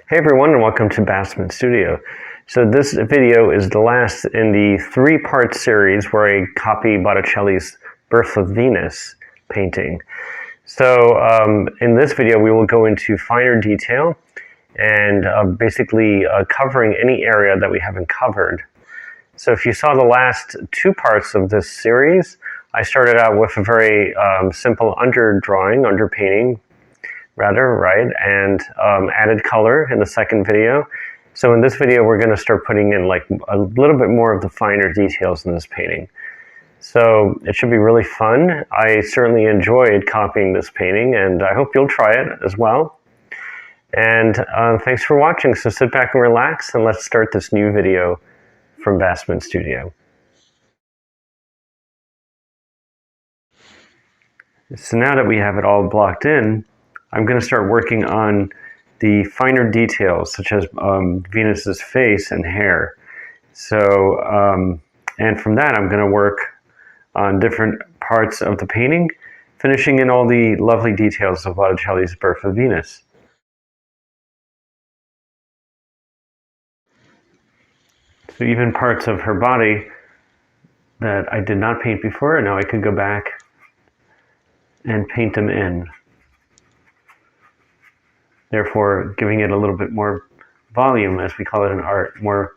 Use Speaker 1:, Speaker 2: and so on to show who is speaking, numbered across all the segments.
Speaker 1: Hey everyone, and welcome to Bassman Studio. So this video is the last in the three-part series where I copy Botticelli's Birth of Venus painting. So in this video we will go into finer detail and basically covering any area that we haven't covered. So if you saw the last two parts of this series, I started out with a very simple underpainting, right, and added color in the second video. So in this video, we're going to start putting in like a little bit more of the finer details in this painting. So it should be really fun. I certainly enjoyed copying this painting, and I hope you'll try it as well. And thanks for watching. So sit back and relax, and let's start this new video from Bassman Studio. So now that we have it all blocked in, I'm going to start working on the finer details, such as Venus's face and hair. So, and from that, I'm going to work on different parts of the painting, finishing in all the lovely details of Botticelli's Birth of Venus. So even parts of her body that I did not paint before, now I could go back and paint them in, therefore giving it a little bit more volume, as we call it in art, more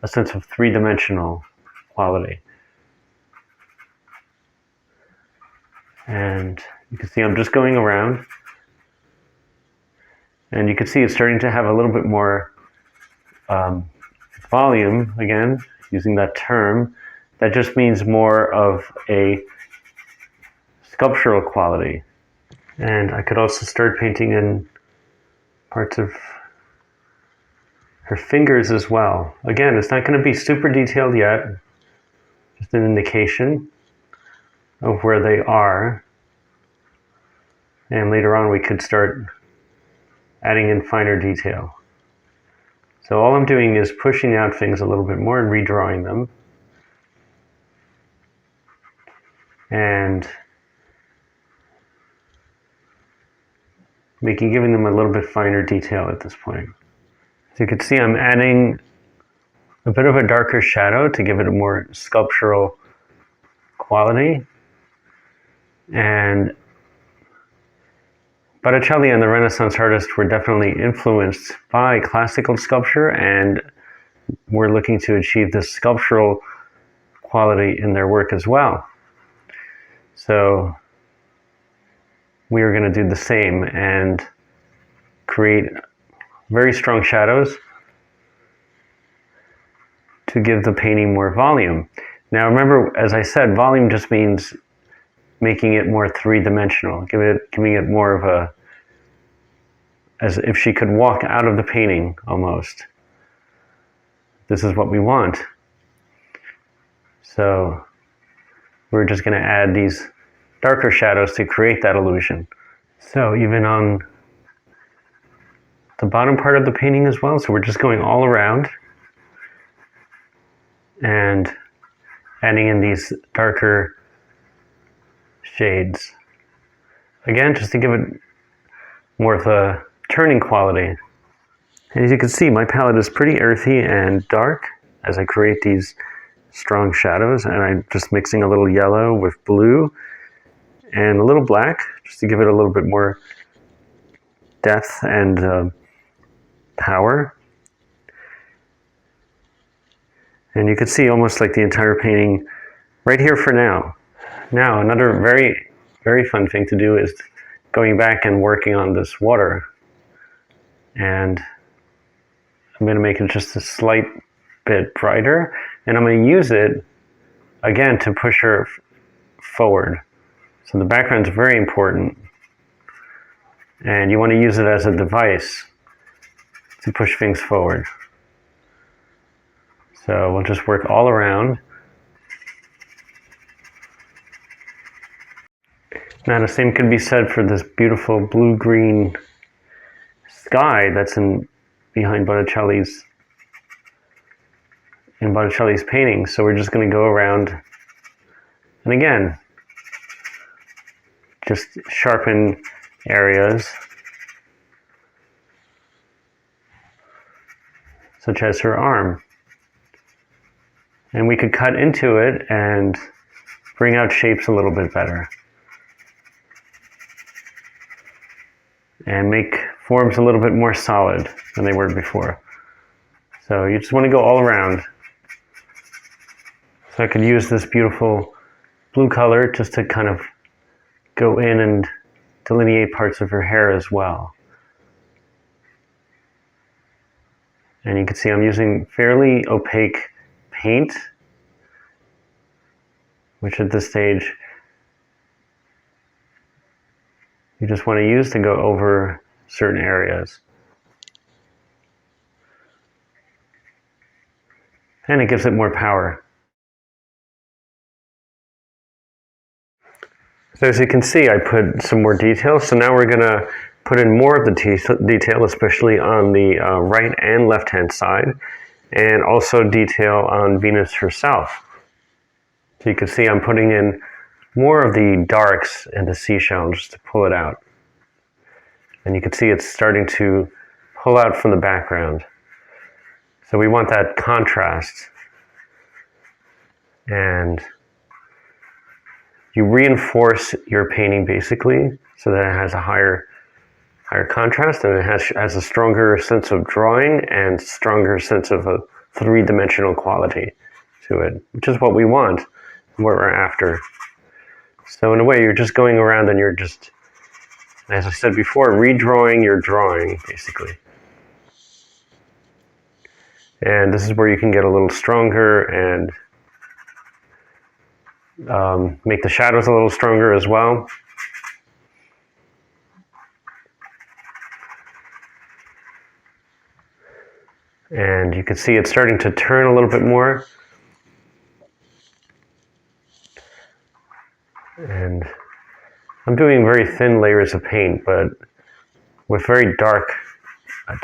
Speaker 1: a sense of three-dimensional quality. And you can see I'm just going around, and you can see it's starting to have a little bit more volume, again, using that term. That just means more of a sculptural quality. And I could also start painting in parts of her fingers as well. Again, it's not going to be super detailed yet, just an indication of where they are. And later on we could start adding in finer detail. So all I'm doing is pushing out things a little bit more and redrawing them. And giving them a little bit finer detail at this point. So you can see I'm adding a bit of a darker shadow to give it a more sculptural quality. And Botticelli and the Renaissance artists were definitely influenced by classical sculpture, and were looking to achieve this sculptural quality in their work as well. So we are going to do the same and create very strong shadows to give the painting more volume. Now remember, as I said, volume just means making it more three-dimensional, giving it more of a, as if she could walk out of the painting almost. This is what we want. So we're just going to add these darker shadows to create that illusion. So even on the bottom part of the painting as well, so we're just going all around and adding in these darker shades. Again, just to give it more of a turning quality. And as you can see, my palette is pretty earthy and dark as I create these strong shadows, and I'm just mixing a little yellow with blue and a little black, just to give it a little bit more depth and power. And you can see almost like the entire painting right here for now. Now, another very, very fun thing to do is going back and working on this water. And I'm going to make it just a slight bit brighter, and I'm going to use it again to push her forward. So the background is very important, and you want to use it as a device to push things forward. So we'll just work all around. Now the same could be said for this beautiful blue-green sky that's behind Botticelli's painting. So we're just going to go around, and again, just sharpen areas such as her arm. And we could cut into it and bring out shapes a little bit better. And make forms a little bit more solid than they were before. So you just want to go all around. So I could use this beautiful blue color just to kind of go in and delineate parts of her hair as well. And you can see I'm using fairly opaque paint, which at this stage you just want to use to go over certain areas. And it gives it more power. So as you can see, I put some more detail. So now we're going to put in more of the detail, especially on the right and left-hand side, and also detail on Venus herself. So you can see I'm putting in more of the darks in the seashell just to pull it out. And you can see it's starting to pull out from the background. So we want that contrast. And you reinforce your painting basically so that it has a higher contrast, and it has a stronger sense of drawing and stronger sense of a three-dimensional quality to it, which is what we want, what we're after. So in a way, you're just going around and you're just, as I said before, redrawing your drawing, basically. And this is where you can get a little stronger and make the shadows a little stronger as well. And you can see it's starting to turn a little bit more. And I'm doing very thin layers of paint, but with very dark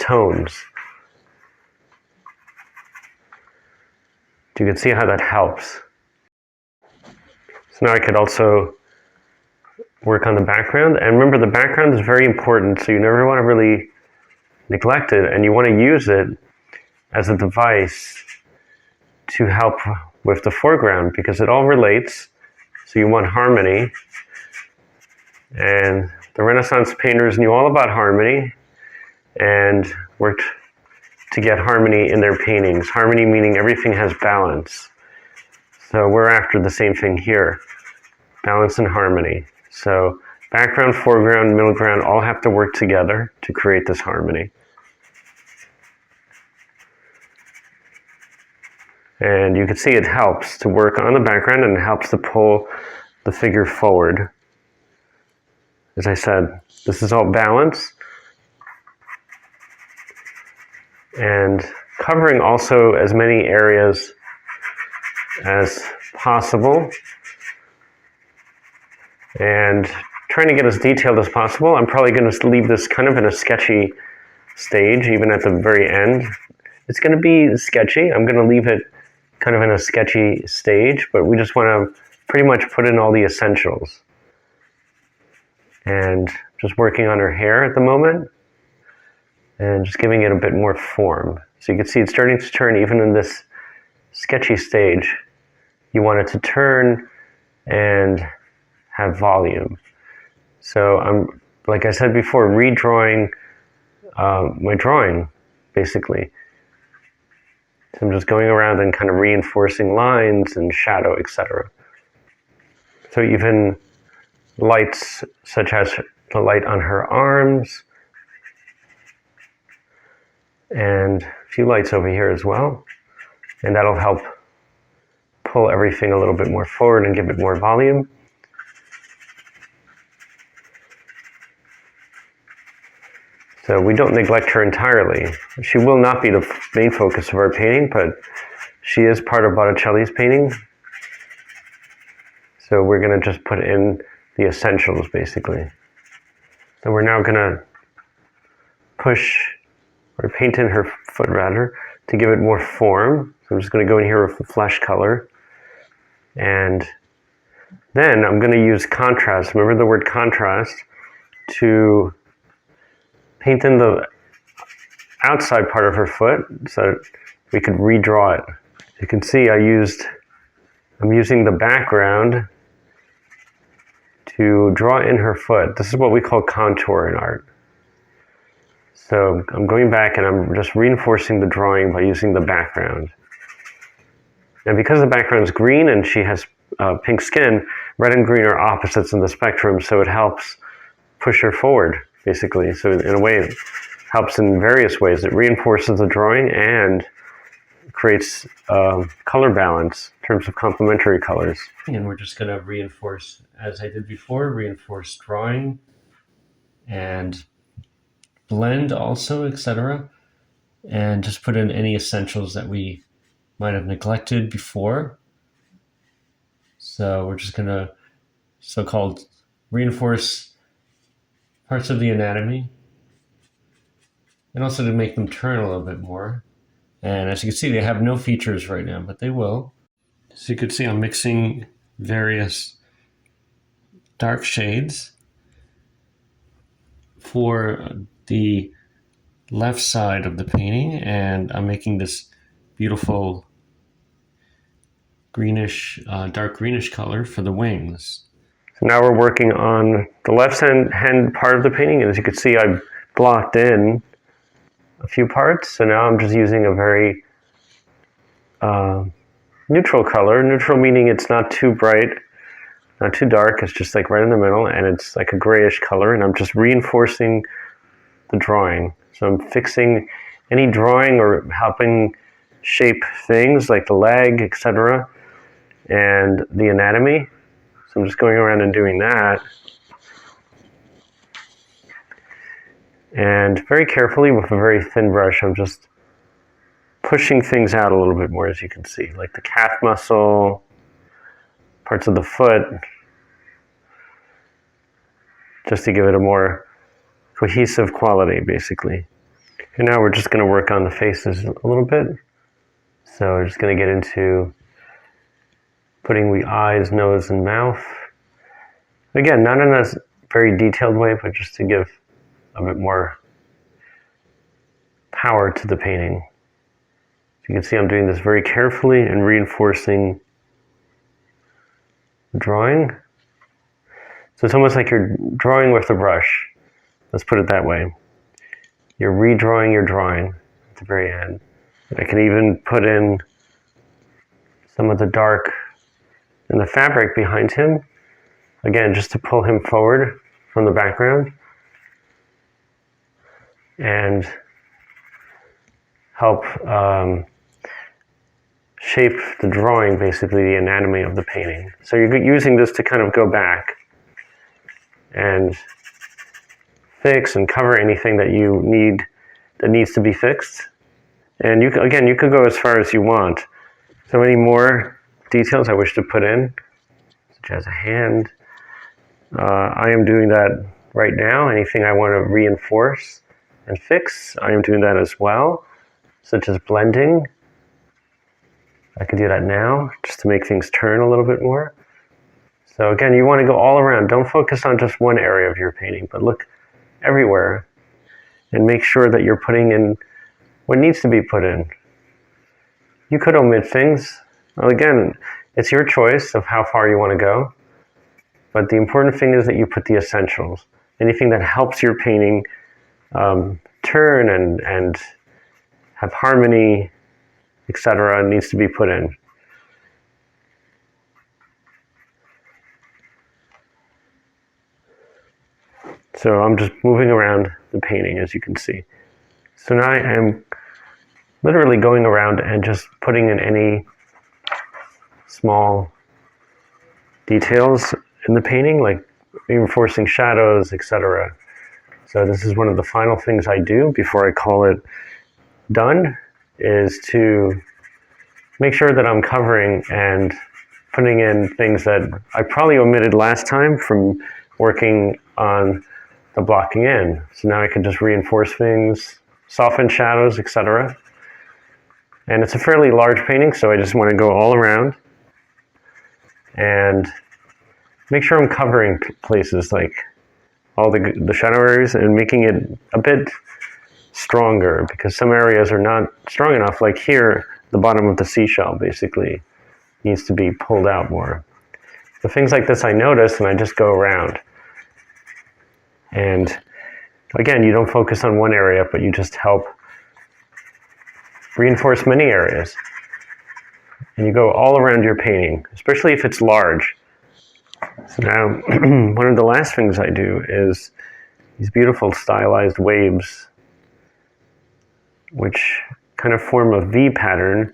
Speaker 1: tones. You can see how that helps. So now I could also work on the background. And remember, the background is very important, so you never want to really neglect it, and you want to use it as a device to help with the foreground, because it all relates. So you want harmony. And the Renaissance painters knew all about harmony and worked to get harmony in their paintings. Harmony meaning everything has balance. So we're after the same thing here, balance and harmony. So background, foreground, middle ground all have to work together to create this harmony. And you can see it helps to work on the background, and it helps to pull the figure forward. As I said, this is all balance. And covering also as many areas as possible. And trying to get as detailed as possible. I'm probably going to leave this kind of in a sketchy stage, even at the very end. It's going to be sketchy. I'm going to leave it kind of in a sketchy stage, but we just want to pretty much put in all the essentials. And just working on her hair at the moment, and just giving it a bit more form. So you can see it's starting to turn even in this sketchy stage. You want it to turn and have volume. So I'm, like I said before, redrawing my drawing, basically. So I'm just going around and kind of reinforcing lines and shadow, etc. So even lights such as the light on her arms, and a few lights over here as well. And that'll help pull everything a little bit more forward and give it more volume. So we don't neglect her entirely. She will not be the main focus of our painting, but she is part of Botticelli's painting. So we're going to just put in the essentials, basically. So we're now going to push, or paint in her foot rather, to give it more form. So I'm just going to go in here with the flesh color. And then I'm going to use contrast. Remember the word contrast, to paint in the outside part of her foot so we could redraw it. You can see I'm using the background to draw in her foot. This is what we call contour in art. So I'm going back and I'm just reinforcing the drawing by using the background. And because the background is green and she has pink skin, red and green are opposites in the spectrum, so it helps push her forward, basically. So in a way, it helps in various ways. It reinforces the drawing and creates color balance in terms of complementary colors. And we're just going to reinforce, as I did before, reinforce drawing and blend also, etc. And just put in any essentials that we might have neglected before. So we're just going to so-called reinforce parts of the anatomy and also to make them turn a little bit more. And as you can see, they have no features right now, but they will. So you can see I'm mixing various dark shades for the left side of the painting, and I'm making this beautiful greenish, dark greenish color for the wings. So now we're working on the left hand part of the painting, and as you can see, I've blocked in a few parts. So now I'm just using a very neutral color. Neutral meaning it's not too bright, not too dark. It's just like right in the middle, and it's like a grayish color, and I'm just reinforcing the drawing. So I'm fixing any drawing or helping shape things like the leg, etc., and the anatomy. So I'm just going around and doing that. And very carefully with a very thin brush, I'm just pushing things out a little bit more, as you can see, like the calf muscle, parts of the foot, just to give it a more cohesive quality, basically. And now we're just going to work on the faces a little bit. So we're just going to get into putting the eyes, nose, and mouth. Again, not in a very detailed way, but just to give a bit more power to the painting. You can see I'm doing this very carefully and reinforcing the drawing. So it's almost like you're drawing with a brush. Let's put it that way. You're redrawing your drawing at the very end. I can even put in some of the dark in the fabric behind him. Again, just to pull him forward from the background and help shape the drawing, basically the anatomy of the painting. So you're using this to kind of go back and fix and cover anything that you need that needs to be fixed. And you could go as far as you want. So any more details I wish to put in, such as a hand. I am doing that right now. Anything I want to reinforce and fix, I am doing that as well, such as blending. I can do that now just to make things turn a little bit more. So again, you want to go all around. Don't focus on just one area of your painting, but look everywhere and make sure that you're putting in what needs to be put in. You could omit things. Well, again, it's your choice of how far you want to go. But the important thing is that you put the essentials. Anything that helps your painting turn and have harmony, etc., needs to be put in. So I'm just moving around the painting, as you can see. So now I am literally going around and just putting in any small details in the painting, like reinforcing shadows, etc. So this is one of the final things I do before I call it done, is to make sure that I'm covering and putting in things that I probably omitted last time from working on the blocking in. So now I can just reinforce things, soften shadows, etc. And it's a fairly large painting, so I just want to go all around and make sure I'm covering places like all the shadow areas and making it a bit stronger, because some areas are not strong enough, like here, the bottom of the seashell basically needs to be pulled out more. So things like this I notice, and I just go around. And again, you don't focus on one area, but you just help reinforce many areas. And you go all around your painting, especially if it's large. So now, one of the last things I do is these beautiful stylized waves, which kind of form a V pattern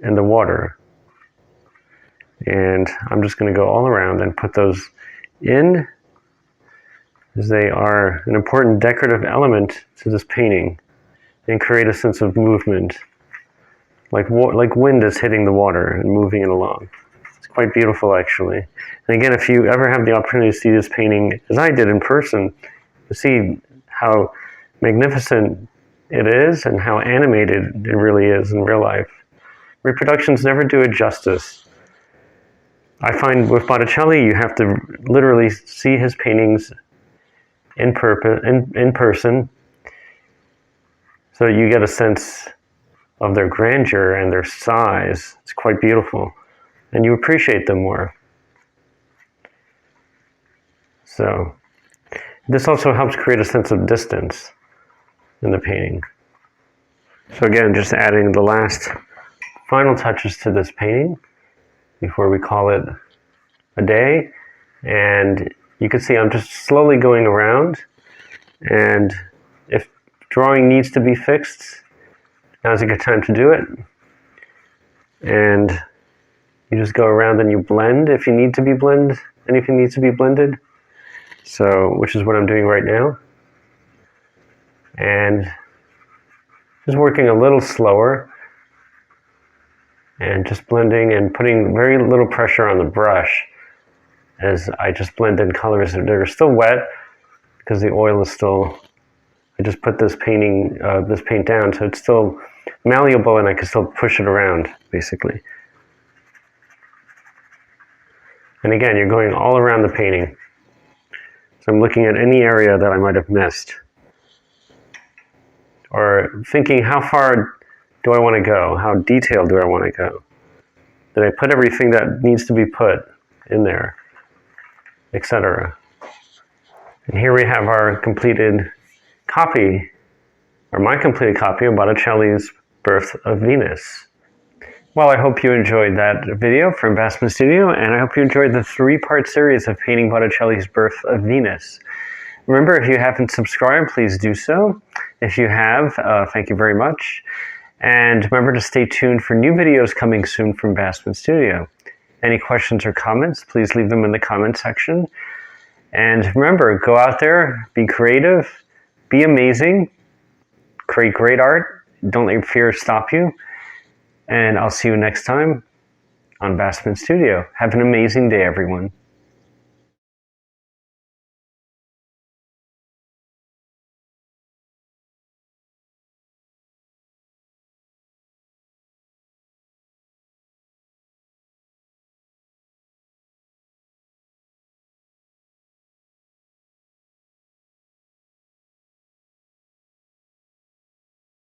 Speaker 1: in the water. And I'm just going to go all around and put those in, as they are an important decorative element to this painting, and create a sense of movement, like wind is hitting the water and moving it along. It's quite beautiful, actually. And again, if you ever have the opportunity to see this painting, as I did in person, to see how magnificent it is and how animated it really is in real life. Reproductions never do it justice. I find with Botticelli, you have to literally see his paintings in person, so you get a sense of their grandeur and their size. It's quite beautiful, and you appreciate them more. So this also helps create a sense of distance in the painting. So again, just adding the last final touches to this painting before we call it a day. And you can see I'm just slowly going around, and if drawing needs to be fixed, now's a good time to do it. And you just go around and you blend if you need to be blend, anything needs to be blended. So, which is what I'm doing right now. And just working a little slower and just blending and putting very little pressure on the brush as I just blend in colors that are still wet because the oil is still, I just put this paint down so it's still malleable and I can still push it around basically. And again, you're going all around the painting. So I'm looking at any area that I might have missed, or thinking, how far do I want to go? How detailed do I want to go? Did I put everything that needs to be put in there, etc.? And here we have our completed copy, or my completed copy of Botticelli's Birth of Venus. Well, I hope you enjoyed that video from Bassman Studio, and I hope you enjoyed the 3-part series of painting Botticelli's Birth of Venus. Remember, if you haven't subscribed, please do so. If you have, thank you very much. And remember to stay tuned for new videos coming soon from Bassman Studio. Any questions or comments, please leave them in the comment section. And remember, go out there, be creative, be amazing, create great art. Don't let fear stop you. And I'll see you next time on Bassman Studio. Have an amazing day, everyone.